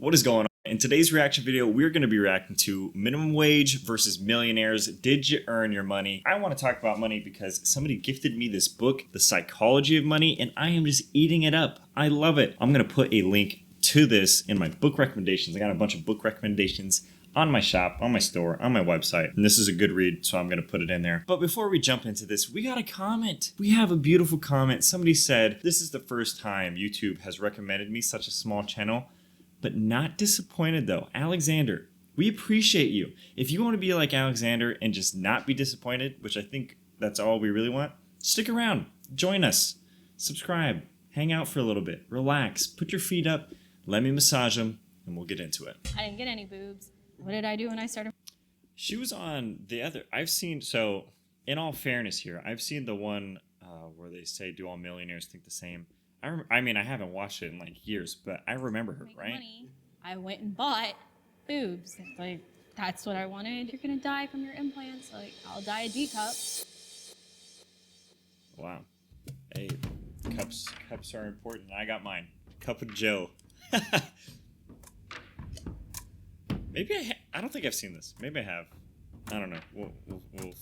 What is going on? In today's reaction video, we're going to be reacting to minimum wage versus millionaires. Did you earn your money? I want to talk about money because somebody gifted me this book, The Psychology of Money, and I am just eating it up. I love it. I'm going to put a link to this in my book recommendations. I got a bunch of book recommendations on my shop, on my store, on my website. And this is a good read, so I'm going to put it in there. But before we jump into this, we got a comment. We have a beautiful comment. Somebody said, this is the first time YouTube has recommended me such a small channel, but not disappointed though. Alexander, we appreciate you. If you want to be like Alexander and just not be disappointed, which I think that's all we really want, stick around, join us, subscribe, hang out for a little bit, relax, put your feet up, let me massage them, and we'll get into it. I didn't get any boobs. What did I do when I started? She was on the other, I've seen, so in all fairness here, I've seen the one where they say, do all millionaires think the same? I mean, I haven't watched it in like years, but I remember her, right? Money, I went and bought boobs. Like, that's what I wanted. You're gonna die from your implants. Like, I'll die a D cup. Wow. Hey, cups are important. I got mine. Cup of Joe. Maybe I don't think I've seen this. Maybe I have. I don't know. We'll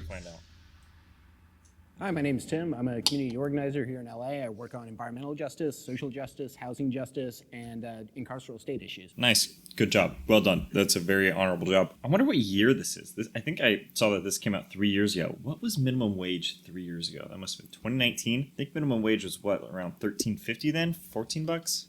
find out. Hi, my name is Tim. I'm a community organizer here in LA. I work on environmental justice, social justice, housing justice, and incarceral state issues. Nice. Good job. Well done. That's a very honorable job. I wonder what year this is. I think I saw that this came out 3 years ago. What was minimum wage 3 years ago? That must have been 2019. I think minimum wage was what, around $13.50 then? $14?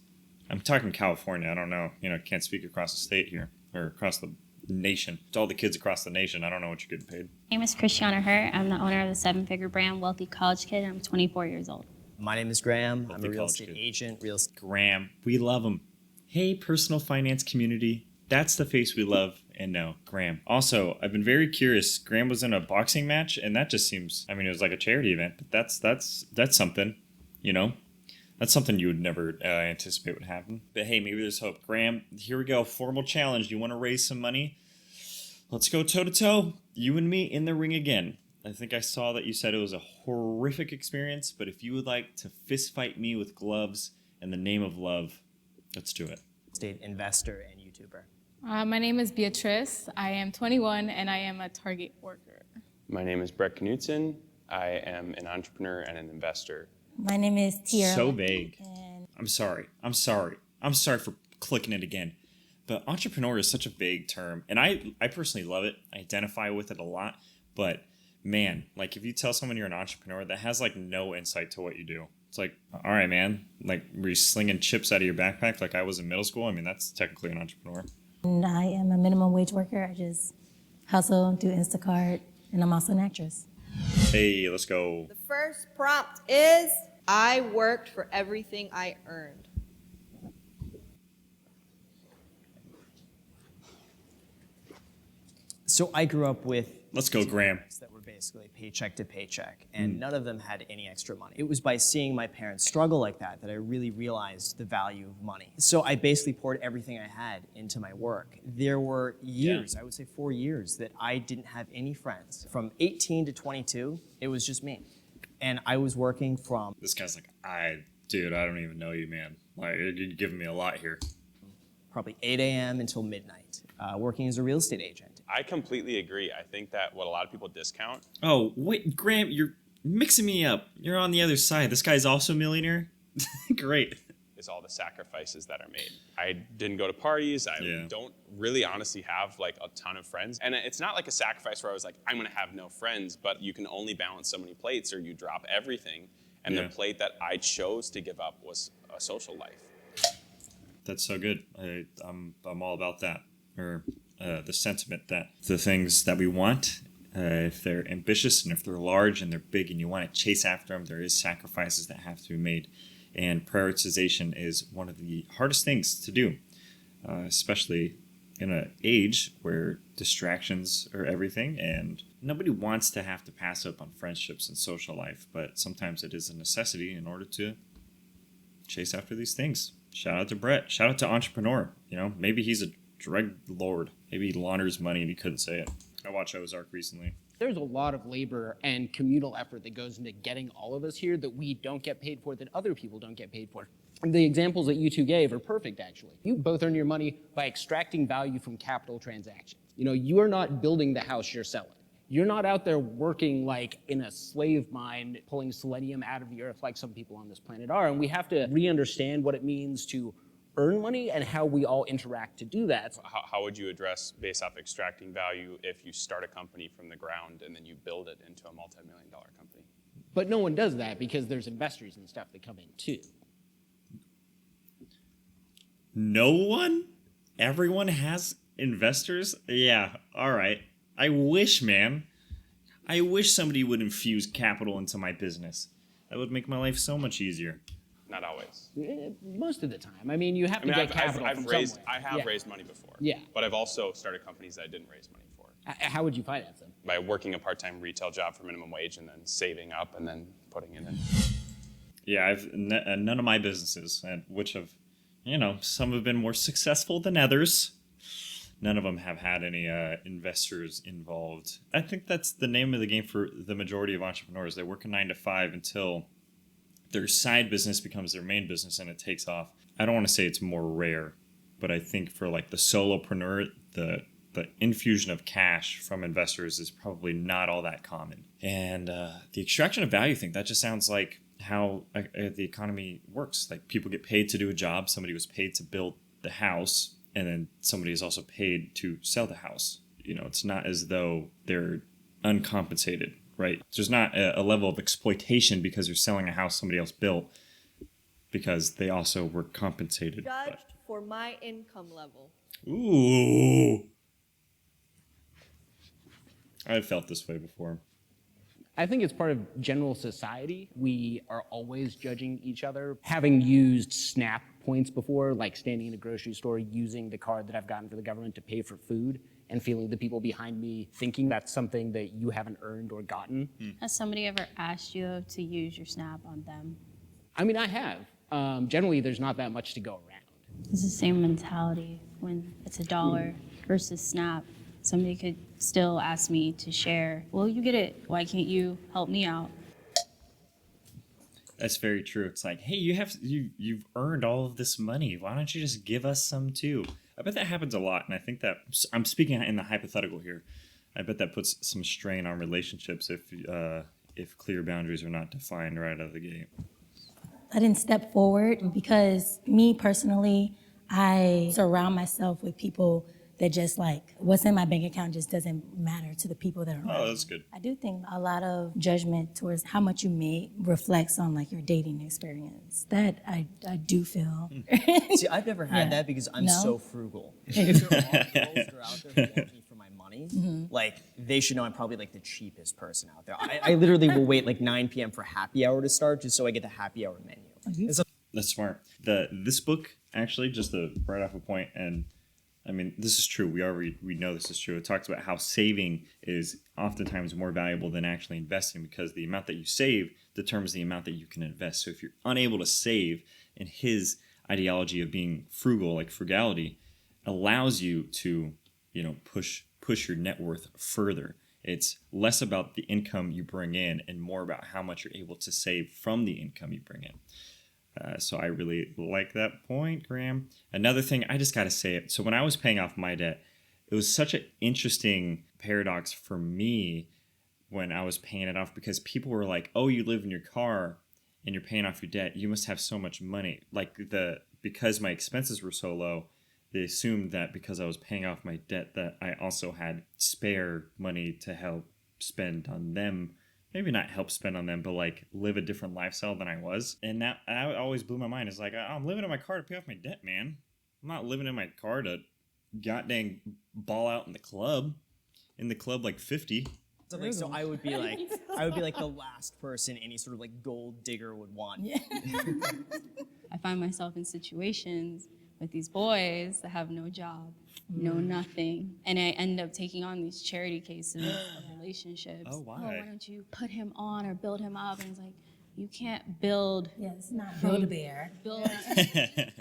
I'm talking California. I don't know. Can't speak across the state here or across the nation. To all the kids across the nation, I don't know what you're getting paid. My name is Christiana Hurt. I'm the owner of the 7-figure brand Wealthy College Kid, and I'm 24 years old. My name is Graham. Wealthy I'm a real college estate kid. agent. Graham, we love him. Hey, personal finance community. That's the face we love and know, Graham. Also, I've been very curious. Graham was in a boxing match, and that just seems, I mean, it was like a charity event, but that's something, That's something you would never anticipate would happen. But hey, maybe there's hope. Graham, here we go. Formal challenge. You want to raise some money? Let's go toe-to-toe. You and me in the ring again. I think I saw that you said it was a horrific experience, but if you would like to fist fight me with gloves in the name of love, let's do it. Estate investor and YouTuber. My name is Beatrice. I am 21 and I am a Target worker. My name is Brett Knutson. I am an entrepreneur and an investor. My name is Tiara. So vague. I'm sorry for clicking it again. But entrepreneur is such a vague term. And I personally love it. I identify with it a lot. But man, like if you tell someone you're an entrepreneur, that has like no insight to what you do. It's like, all right, man, like were you slinging chips out of your backpack like I was in middle school? I mean, that's technically an entrepreneur. And I am a minimum wage worker. I just hustle, do Instacart, and I'm also an actress. Hey, let's go. The first prompt is, I worked for everything I earned. So I grew up with Let's go, Graham. parents that were basically paycheck to paycheck, and none of them had any extra money. It was by seeing my parents struggle like that I really realized the value of money. So I basically poured everything I had into my work. There were years, I would say 4 years, that I didn't have any friends. From 18 to 22, it was just me. And I was working from This guy's like, dude, I don't even know you, man. Like, you're giving me a lot here. probably 8 a.m. until midnight, working as a real estate agent. I completely agree. I think that what a lot of people discount. Oh, wait, Graham, you're mixing me up. You're on the other side. This guy's also a millionaire? Great. Is all the sacrifices that are made. I didn't go to parties. I don't really honestly have like a ton of friends. And it's not like a sacrifice where I was like, I'm gonna have no friends, but you can only balance so many plates or you drop everything. And the plate that I chose to give up was a social life. That's so good. I'm all about that. Or the sentiment that the things that we want, if they're ambitious and if they're large and they're big and you want to chase after them, there is sacrifices that have to be made. And prioritization is one of the hardest things to do, especially in an age where distractions are everything and nobody wants to have to pass up on friendships and social life, but sometimes it is a necessity in order to chase after these things. Shout out to Brett. Shout out to Entrepreneur. Maybe he's a drug lord. Maybe he launders money and he couldn't say it. I watched Ozark recently. There's a lot of labor and communal effort that goes into getting all of us here that we don't get paid for, that other people don't get paid for. The examples that you two gave are perfect, actually. You both earn your money by extracting value from capital transactions. You know, you are not building the house you're selling. You're not out there working like in a slave mine, pulling selenium out of the earth like some people on this planet are. And we have to re-understand what it means to earn money and how we all interact to do that. How would you address based off extracting value if you start a company from the ground and then you build it into a multi-million-dollar company? But no one does that because there's investors and stuff that come in too. No one? Everyone has investors? Yeah, all right. I wish, man. I wish somebody would infuse capital into my business. That would make my life so much easier. Not always. Most of the time. I mean, you have to get capital from somewhere. I have raised money before. Yeah. But I've also started companies that I didn't raise money for. How would you finance them? By working a part-time retail job for minimum wage and then saving up and then putting it in. Yeah, I've none of my businesses, and which have, you know, some have been more successful than others. None of them have had any investors involved. I think that's the name of the game for the majority of entrepreneurs. They work a 9 to 5 until their side business becomes their main business and it takes off. I don't want to say it's more rare, but I think for like the solopreneur, the infusion of cash from investors is probably not all that common. And the extraction of value thing, that just sounds like how the economy works. Like people get paid to do a job. Somebody was paid to build the house, and then somebody is also paid to sell the house. You know, it's not as though they're uncompensated, right? There's not a level of exploitation because you're selling a house somebody else built, because they also were compensated. Judged for my income level. Ooh. I've felt this way before. I think it's part of general society. We are always judging each other. Having used SNAP points before, like standing in a grocery store, using the card that I've gotten for the government to pay for food, and feeling the people behind me thinking that's something that you haven't earned or gotten. Has somebody ever asked you to use your Snap on them? I mean, I have. Generally, there's not that much to go around. It's the same mentality when it's $1 versus Snap. Somebody could still ask me to share. Well, you get it. Why can't you help me out? That's very true. It's like, hey, you've earned all of this money. Why don't you just give us some too? I bet that happens a lot, and I think that I'm speaking in the hypothetical here. I bet that puts some strain on relationships if clear boundaries are not defined right out of the gate. I didn't step forward because me personally, I surround myself with people that just like what's in my bank account just doesn't matter to the people that are around. Oh, that's good. I do think a lot of judgment towards how much you make reflects on like your dating experience. That I do feel. See, I've never had that because I'm No? so frugal. If there are girls that are out there who want me for my money, like they should know I'm probably like the cheapest person out there. I literally will wait like 9 p.m. for happy hour to start just so I get the happy hour menu. That's smart. This book, actually, just to right off a point, and I mean, this is true. We know this is true. It talks about how saving is oftentimes more valuable than actually investing, because the amount that you save determines the amount that you can invest. So if you're unable to save, and his ideology of being frugal, like frugality, allows you to, you know, push your net worth further. It's less about the income you bring in and more about how much you're able to save from the income you bring in. So I really like that point, Graham. Another thing, I just got to say it. So when I was paying off my debt, it was such an interesting paradox for me when I was paying it off, because people were like, oh, you live in your car and you're paying off your debt, you must have so much money. Like because my expenses were so low, they assumed that because I was paying off my debt that I also had spare money to help spend on them. Maybe not help spend on them, but like live a different lifestyle than I was. And that always blew my mind. It's like, I'm living in my car to pay off my debt, man. I'm not living in my car to goddamn ball out in the club like 50. So I would be like the last person any sort of like gold digger would want. Yeah. I find myself in situations with these boys that have no job, no nothing, and I end up taking on these charity cases of relationships. Oh, why? Why don't you put him on or build him up? And it's like, you can't build. Yeah, it's not Build-A-Bear. Build. You can.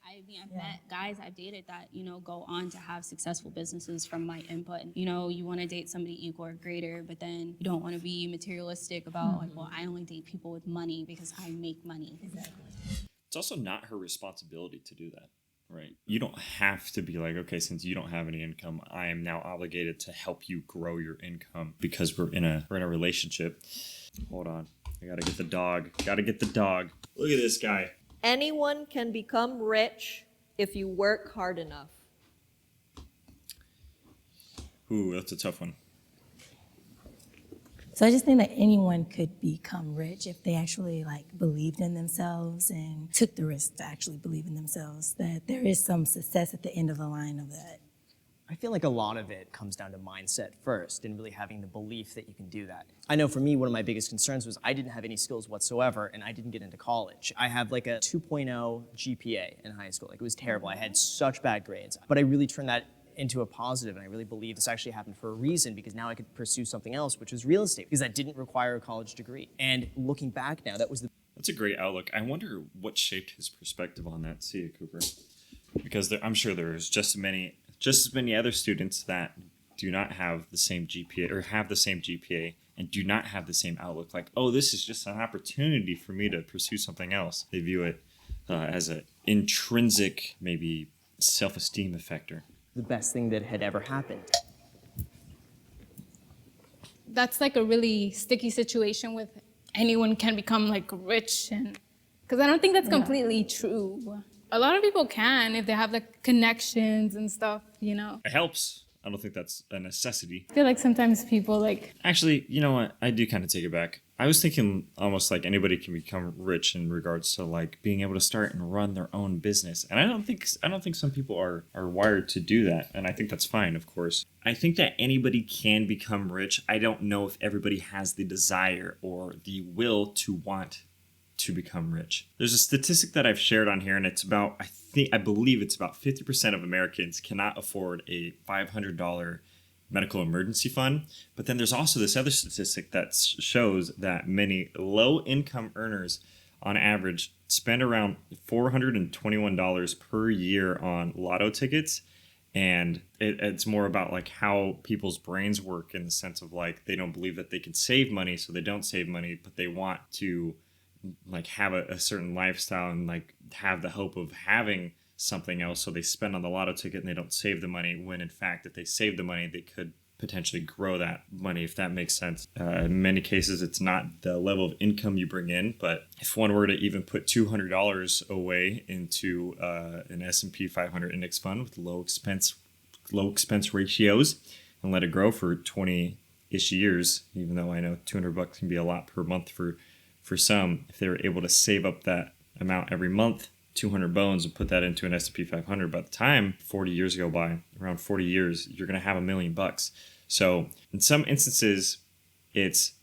I mean, I've met guys I've dated that, you know, go on to have successful businesses from my input. You know, you want to date somebody equal or greater, but then you don't want to be materialistic about like, well, I only date people with money because I make money. Exactly. It's also not her responsibility to do that, right? You don't have to be like, okay, since you don't have any income, I am now obligated to help you grow your income because we're in a relationship. Hold on. I gotta get the dog. Gotta get the dog. Look at this guy. Anyone can become rich if you work hard enough. Ooh, that's a tough one. So I just think that anyone could become rich if they actually like believed in themselves and took the risk to actually believe in themselves, that there is some success at the end of the line of that. I feel like a lot of it comes down to mindset first and really having the belief that you can do that. I know for me, one of my biggest concerns was I didn't have any skills whatsoever and I didn't get into college. I have like a 2.0 GPA in high school. Like it was terrible. I had such bad grades, but I really turned that into a positive, and I really believe this actually happened for a reason, because now I could pursue something else, which was real estate, because that didn't require a college degree. And looking back now, That's a great outlook. I wonder what shaped his perspective on that. See you, Cooper. Because I'm sure there's just as many other students that do not have the same GPA or have the same GPA and do not have the same outlook. Like, oh, this is just an opportunity for me to pursue something else. They view it as an intrinsic, maybe self-esteem effector. the best thing that had ever happened. That's like a really sticky situation with anyone can become like rich, and because I don't think that's completely true. A lot of people can if they have like connections and stuff, you know. It helps. I don't think that's a necessity. I feel like sometimes people like Actually, you know what? I do kind of take it back. I was thinking almost like anybody can become rich in regards to like being able to start and run their own business. And I don't think some people are wired to do that. And I think that's fine, of course. I think that anybody can become rich. I don't know if everybody has the desire or the will to want to become rich. There's a statistic that I've shared on here, and it's about, I believe it's about 50% of Americans cannot afford a $500 medical emergency fund. But then there's also this other statistic that shows that many low-income earners on average spend around $421 per year on lotto tickets. And it's more about like how people's brains work, in the sense of like they don't believe that they can save money, so they don't save money, but they want to like have a certain lifestyle and like have the hope of having something else, so they spend on the lotto ticket and they don't save the money, when in fact if they save the money they could potentially grow that money, if that makes sense. In many cases it's not the level of income you bring in, but if one were to even put $200 away into an S&P 500 index fund with low expense ratios and let it grow for 20-ish years, even though I know $200 can be a lot per month for some, if they were able to save up that amount every month, 200 bones, and put that into an S&P 500, by the time 40 years go by, around 40 years, you're going to have $1 million. So in some instances, it's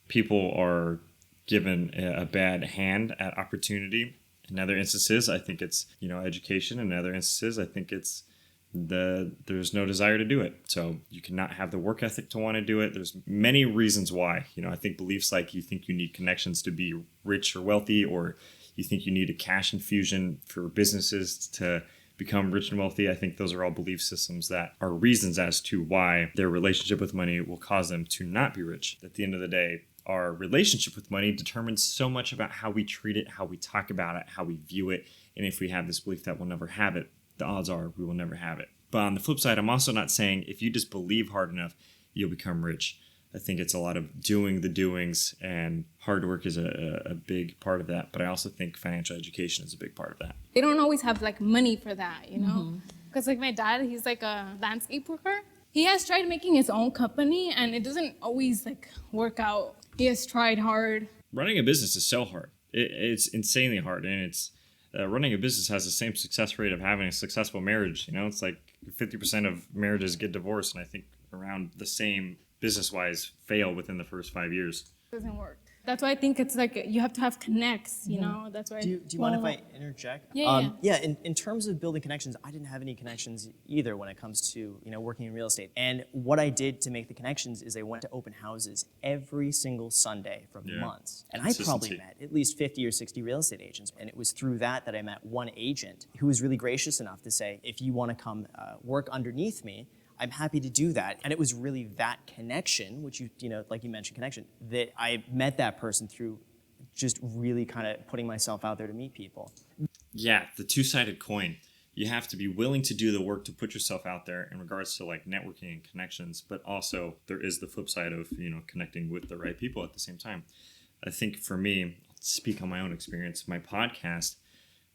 people are given a bad hand at opportunity. In other instances, I think it's, education. In other instances, I think it's there's no desire to do it. So you cannot have the work ethic to want to do it. There's many reasons why. I think beliefs like you think you need connections to be rich or wealthy, or you think you need a cash infusion for businesses to become rich and wealthy. I think those are all belief systems that are reasons as to why their relationship with money will cause them to not be rich. At the end of the day, our relationship with money determines so much about how we treat it, how we talk about it, how we view it. And if we have this belief that we'll never have it, the odds are we will never have it. But on the flip side, I'm also not saying if you just believe hard enough, you'll become rich. I think it's a lot of doing the doings, and hard work is a big part of that. But I also think financial education is a big part of that. they don't always have like money for that, you know? Because like my dad, he's like a landscape worker. He has tried making his own company and it doesn't always like work out. He has tried hard. Running a business is so hard. It's insanely hard, and it's running a business has the same success rate of having a successful marriage. It's like 50% of marriages get divorced, and I think around the same business-wise fail within the first 5 years. It doesn't work. That's why I think it's like you have to have connects, you know? That's why. Do you mind if I interject? Yeah. In terms of building connections, I didn't have any connections either when it comes to working in real estate. And what I did to make the connections is I went to open houses every single Sunday for months. And I probably met at least 50 or 60 real estate agents. And it was through that I met one agent who was really gracious enough to say, if you want to come work underneath me, I'm happy to do that. And it was really that connection, which like you mentioned, connection, that I met that person through just really kind of putting myself out there to meet people. Yeah, the two-sided coin. You have to be willing to do the work to put yourself out there in regards to like networking and connections, but also there is the flip side of, connecting with the right people at the same time. I think for me, I'll speak on my own experience, my podcast,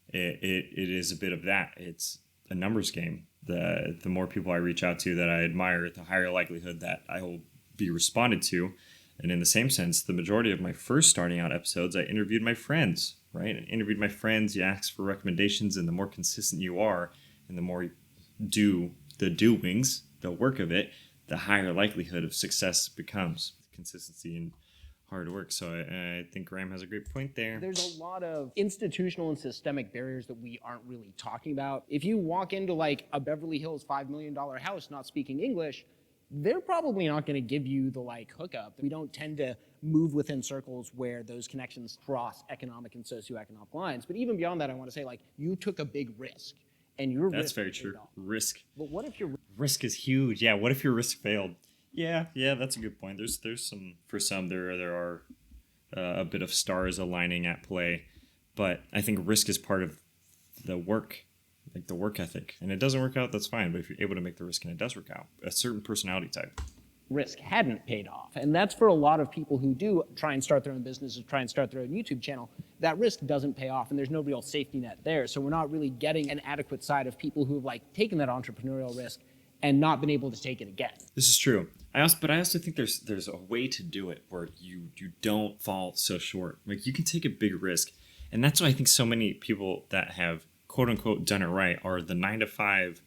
it is a bit of that. It's a numbers game. The more people I reach out to that I admire, the higher likelihood that I will be responded to. And in the same sense, the majority of my first starting out episodes, I interviewed my friends, right? I interviewed my friends, you ask for recommendations, and the more consistent you are, and the more you do the doings, the work of it, the higher likelihood of success becomes. Consistency and hard work. So I think Graham has a great point there. There's a lot of institutional and systemic barriers that we aren't really talking about. If you walk into like a Beverly Hills $5 million house not speaking English, they're probably not going to give you the like hookup. We don't tend to move within circles where those connections cross economic and socioeconomic lines. But even beyond that, I want to say like you took a big risk, and your That's risk very paid true. off. Risk. But what if your Risk is huge. Yeah. What if your risk failed? Yeah, that's a good point. There's some, for some there are a bit of stars aligning at play, but I think risk is part of the work, like the work ethic. And it doesn't work out, that's fine. But if you're able to make the risk and it does work out, a certain personality type. risk hadn't paid off. And that's for a lot of people who do try and start their own businesses, try and start their own YouTube channel. That risk doesn't pay off, and there's no real safety net there. So we're not really getting an adequate side of people who've like taken that entrepreneurial risk and not been able to take it again. This is true. I also think there's a way to do it where you don't fall so short. Like you can take a big risk, and that's why I think so many people that have quote unquote done it right are the 9-to-5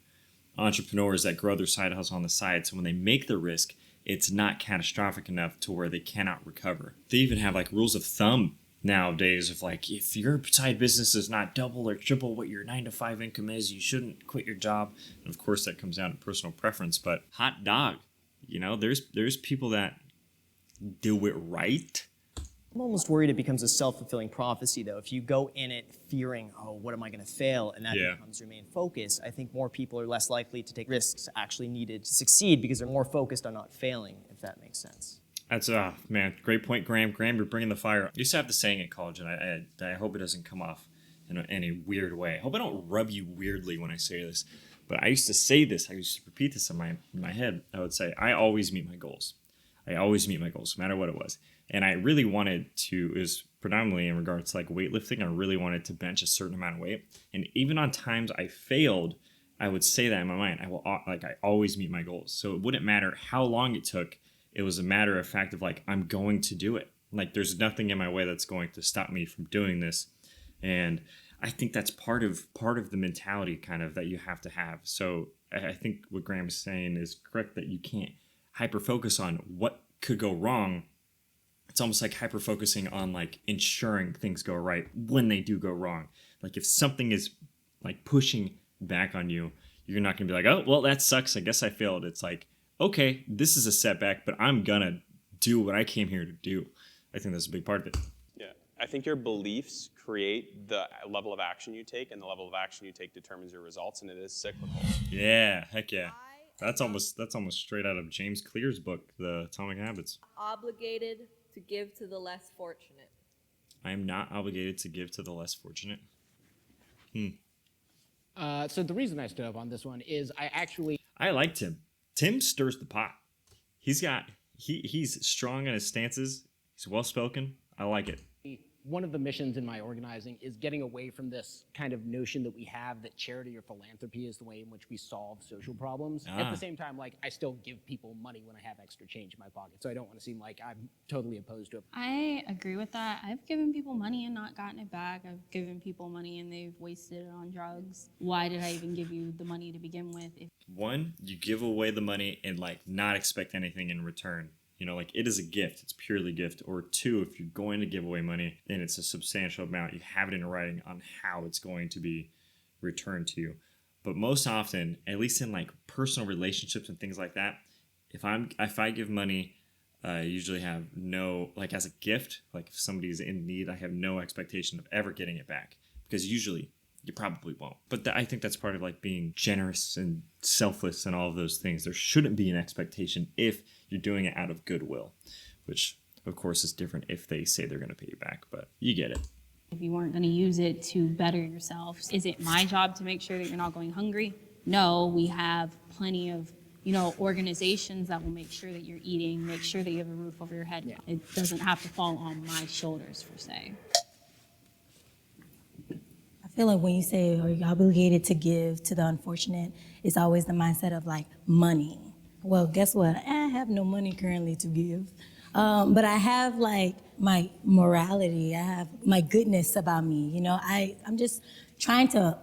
entrepreneurs that grow their side hustle on the side. So when they make the risk, it's not catastrophic enough to where they cannot recover. They even have like rules of thumb nowadays of like, if your side business is not double or triple what your 9-to-5 income is, you shouldn't quit your job. And of course that comes down to personal preference, but hot dog, there's people that do it right. I'm almost worried it becomes a self-fulfilling prophecy, though. If you go in it fearing, oh, what am I going to fail? And that becomes your main focus. I think more people are less likely to take risks actually needed to succeed because they're more focused on not failing, if that makes sense. That's, man, great point, Graham. Graham, you're bringing the fire. I used to have the saying in college, and I hope it doesn't come off in any weird way. I hope I don't rub you weirdly when I say this. But I used to say this. I used to repeat this in my head. I would say, I always meet my goals. I always meet my goals, no matter what it was. And I really wanted to, is predominantly in regards to like weightlifting, I really wanted to bench a certain amount of weight. And even on times I failed, I would say that in my mind. I always meet my goals. So it wouldn't matter how long it took. It was a matter of fact of like, I'm going to do it. Like there's nothing in my way that's going to stop me from doing this. And I think that's part of the mentality kind of that you have to have. So I think what Graham is saying is correct, that you can't hyper focus on what could go wrong. It's almost like hyper focusing on like ensuring things go right when they do go wrong. Like if something is like pushing back on you, you're not gonna be like, oh, well, that sucks, I guess I failed. It's like, okay, this is a setback, but I'm gonna do what I came here to do. I think that's a big part of it. Yeah, I think your beliefs create the level of action you take, and the level of action you take determines your results, and it is cyclical. Yeah, heck yeah. That's almost straight out of James Clear's book, The Atomic Habits. Obligated to give to the less fortunate. I am not obligated to give to the less fortunate. So the reason I stood up on this one is I like Tim. Tim stirs the pot. He's strong in his stances. He's well spoken. I like it. one of the missions in my organizing is getting away from this kind of notion that we have that charity or philanthropy is the way in which we solve social problems. At the same time, like, I still give people money when I have extra change in my pocket, so I don't want to seem like I'm totally opposed to it. I agree with that. I've given people money and not gotten it back. I've given people money and they've wasted it on drugs. Why did I even give you the money to begin with? One, you give away the money and like not expect anything in return. You know, like, it is a gift. It's purely gift. Or two, if you're going to give away money, then it's a substantial amount. You have it in writing on how it's going to be returned to you. But most often, at least in like personal relationships and things like that, if I give money, I usually have no, like, as a gift, like if somebody's in need, I have no expectation of ever getting it back, because usually you probably won't. But I think that's part of like being generous and selfless and all of those things. There shouldn't be an expectation if you're doing it out of goodwill, which Of course, it's different if they say they're going to pay you back, but you get it. If you weren't going to use it to better yourself, is it my job to make sure that you're not going hungry? No, we have plenty of, organizations that will make sure that you're eating, make sure that you have a roof over your head. Yeah. It doesn't have to fall on my shoulders, per se. I feel like when you say, are you obligated to give to the unfortunate, it's always the mindset of like money. Well, guess what? I have no money currently to give. But I have like my morality, I have my goodness about me. I'm just trying to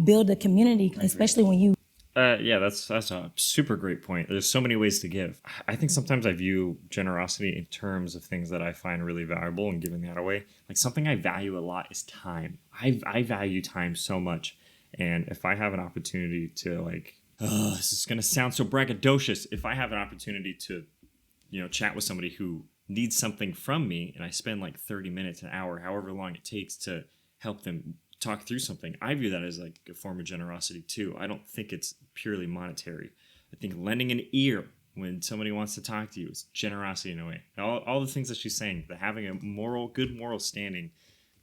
build a community, especially when you. Yeah, that's a super great point. There's so many ways to give. I think sometimes I view generosity in terms of things that I find really valuable and giving that away. Like something I value a lot is time. I value time so much. And if I have an opportunity to this is going to sound so braggadocious. If I have an opportunity to, chat with somebody who needs something from me and I spend like 30 minutes, an hour, however long it takes to help them talk through something, I view that as like a form of generosity too. I don't think it's purely monetary. I think lending an ear when somebody wants to talk to you is generosity in a way. All the things that she's saying, the having a good moral standing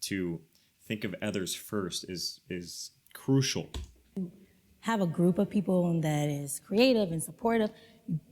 to think of others first is crucial. Have a group of people that is creative and supportive,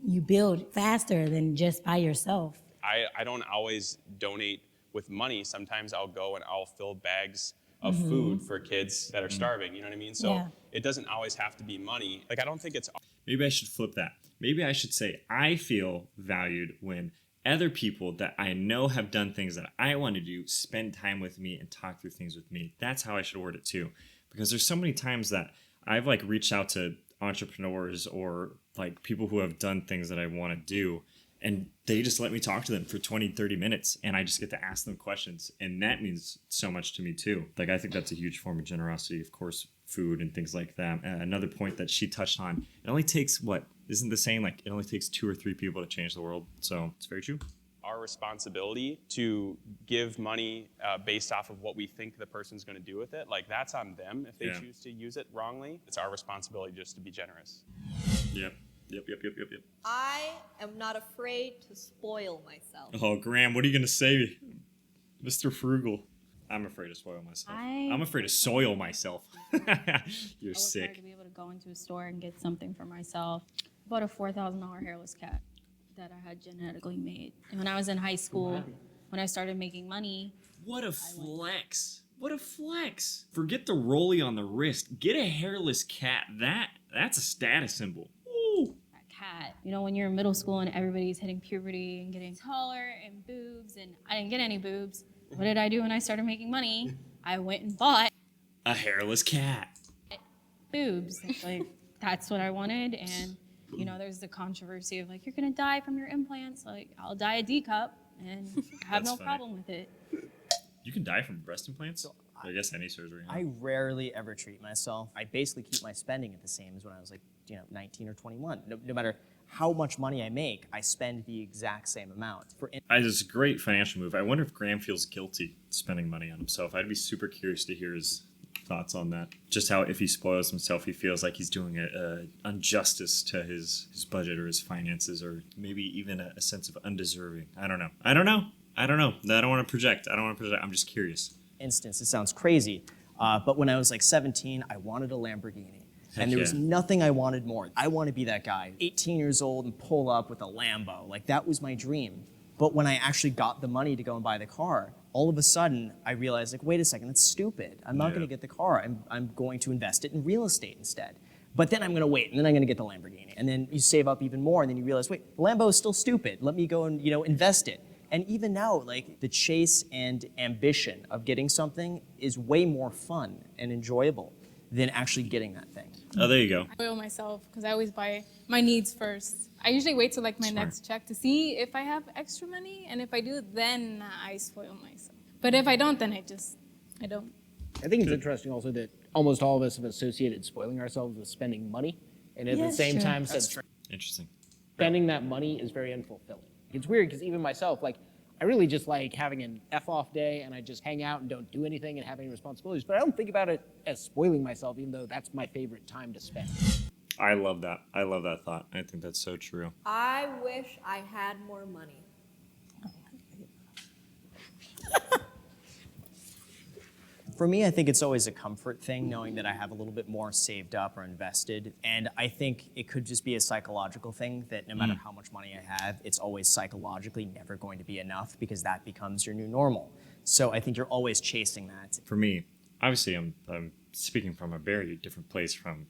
you build faster than just by yourself. I don't always donate with money. Sometimes I'll go and I'll fill bags of food for kids that are starving, you know what I mean? So it doesn't always have to be money. Like, I don't think it's... Maybe I should flip that. Maybe I should say I feel valued when other people that I know have done things that I want to do spend time with me and talk through things with me. That's how I should word it too. Because there's so many times that I've reached out to entrepreneurs or people who have done things that I want to do, and they just let me talk to them for 20, 30 minutes, and I just get to ask them questions. And that means so much to me, too. I think that's a huge form of generosity. Of course, food and things like that. Another point that she touched on, it only takes, isn't the saying, it only takes 2 or 3 people to change the world? So it's very true. Our responsibility to give money based off of what we think the person's going to do with it, that's on them if they choose to use it wrongly. It's our responsibility just to be generous. Yep. I am not afraid to spoil myself. Oh, Graham, what are you going to say? Mr. Frugal. I'm afraid to spoil myself. I'm afraid to soil myself. You're sick. I work hard to be able to go into a store and get something for myself. I bought a $4,000 hairless cat that I had genetically made. And when I was in high school, when I started making money... What a flex. What a flex. Forget the rollie on the wrist. Get a hairless cat. That's a status symbol. Cat. When you're in middle school and everybody's hitting puberty and getting taller and boobs, and I didn't get any boobs. What did I do when I started making money? I went and bought a hairless cat. Boobs. That's what I wanted. And, there's the controversy of you're going to die from your implants. I'll die a D cup and have no problem with it. You can die from breast implants? I guess any surgery. Huh? I rarely ever treat myself. I basically keep my spending at the same as when I was 19 or 21. No matter how much money I make, I spend the exact same amount. It's a great financial move. I wonder if Graham feels guilty spending money on himself. I'd be super curious to hear his thoughts on that. Just how if he spoils himself, he feels like he's doing an injustice to his budget or his finances, or maybe even a sense of undeserving. I don't know. I don't want to project. I'm just curious. Instance, it sounds crazy, but when I was 17, I wanted a Lamborghini. And there was nothing I wanted more. I want to be that guy, 18 years old and pull up with a Lambo. That was my dream. But when I actually got the money to go and buy the car, all of a sudden I realized, wait a second, that's stupid. I'm not going to get the car. I'm going to invest it in real estate instead. But then I'm going to wait, and then I'm going to get the Lamborghini. And then you save up even more, and then you realize, wait, Lambo is still stupid. Let me go and invest it. And even now, the chase and ambition of getting something is way more fun and enjoyable than actually getting that thing. Oh, there you go. I spoil myself because I always buy my needs first. I usually wait till my next check to see if I have extra money, and if I do, then I spoil myself. But if I don't, then I don't. I think it's interesting also that almost all of us have associated spoiling ourselves with spending money, and at the same time said Interesting. Spending that money is very unfulfilling. It's weird because even myself, I really just like having an F-off day and I just hang out and don't do anything and have any responsibilities. But I don't think about it as spoiling myself, even though that's my favorite time to spend. I love that. I love that thought. I think that's so true. I wish I had more money. For me, I think it's always a comfort thing knowing that I have a little bit more saved up or invested. And I think it could just be a psychological thing that no matter how much money I have, it's always psychologically never going to be enough because that becomes your new normal. So I think you're always chasing that. For me, obviously, I'm speaking from a very different place from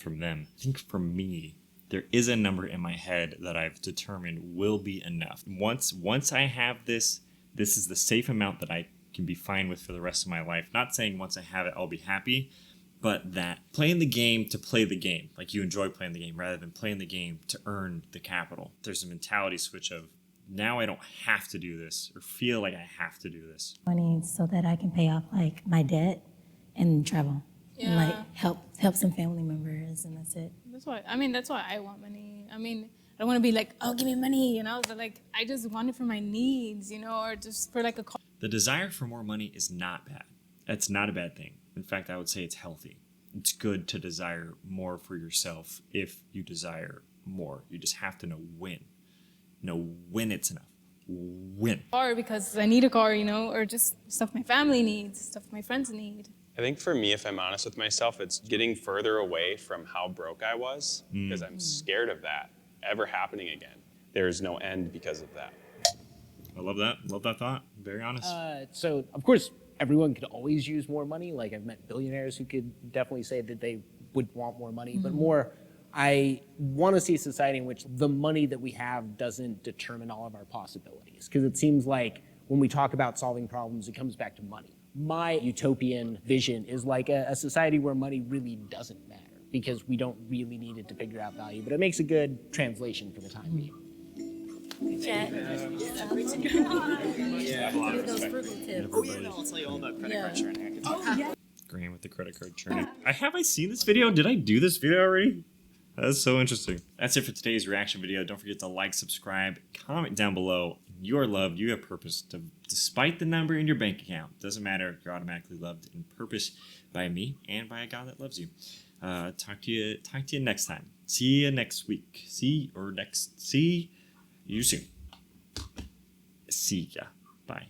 them. I think for me, there is a number in my head that I've determined will be enough. Once I have this is the safe amount that I can be fine with for the rest of my life. Not saying once I have it, I'll be happy, but that playing the game to play the game, like you enjoy playing the game rather than playing the game to earn the capital. There's a mentality switch of now I don't have to do this or feel like I have to do this. Money so that I can pay off like my debt and travel. And like help some family members, and that's it. That's why I want money. I mean, I don't want to be like, oh, give me money, but like I just want it for my needs, or just for like a car. The desire for more money is not bad. That's not a bad thing. In fact, I would say it's healthy. It's good to desire more for yourself if you desire more. You just have to know when. Know when it's enough. When. Car because I need a car, or just stuff my family needs, stuff my friends need. I think for me, if I'm honest with myself, it's getting further away from how broke I was because I'm scared of that ever happening again. There is no end because of that. I love that. Love that thought. Very honest. So, of course, everyone could always use more money. Like, I've met billionaires who could definitely say that they would want more money. But more, I want to see a society in which the money that we have doesn't determine all of our possibilities. Because it seems like when we talk about solving problems, it comes back to money. My utopian vision is like a society where money really doesn't matter because we don't really need it to figure out value. But it makes a good translation for the time being. Chat. I'll tell you all about credit card churning. Graham with the credit card churning. Have I seen this video? Did I do this video already? That's so interesting. That's it for today's reaction video. Don't forget to like, subscribe, comment down below. You are loved. You have purpose. Despite the number in your bank account, doesn't matter. You're automatically loved in purpose by me and by a God that loves you. Talk to you next time. See you next week. See you soon. See ya. Bye.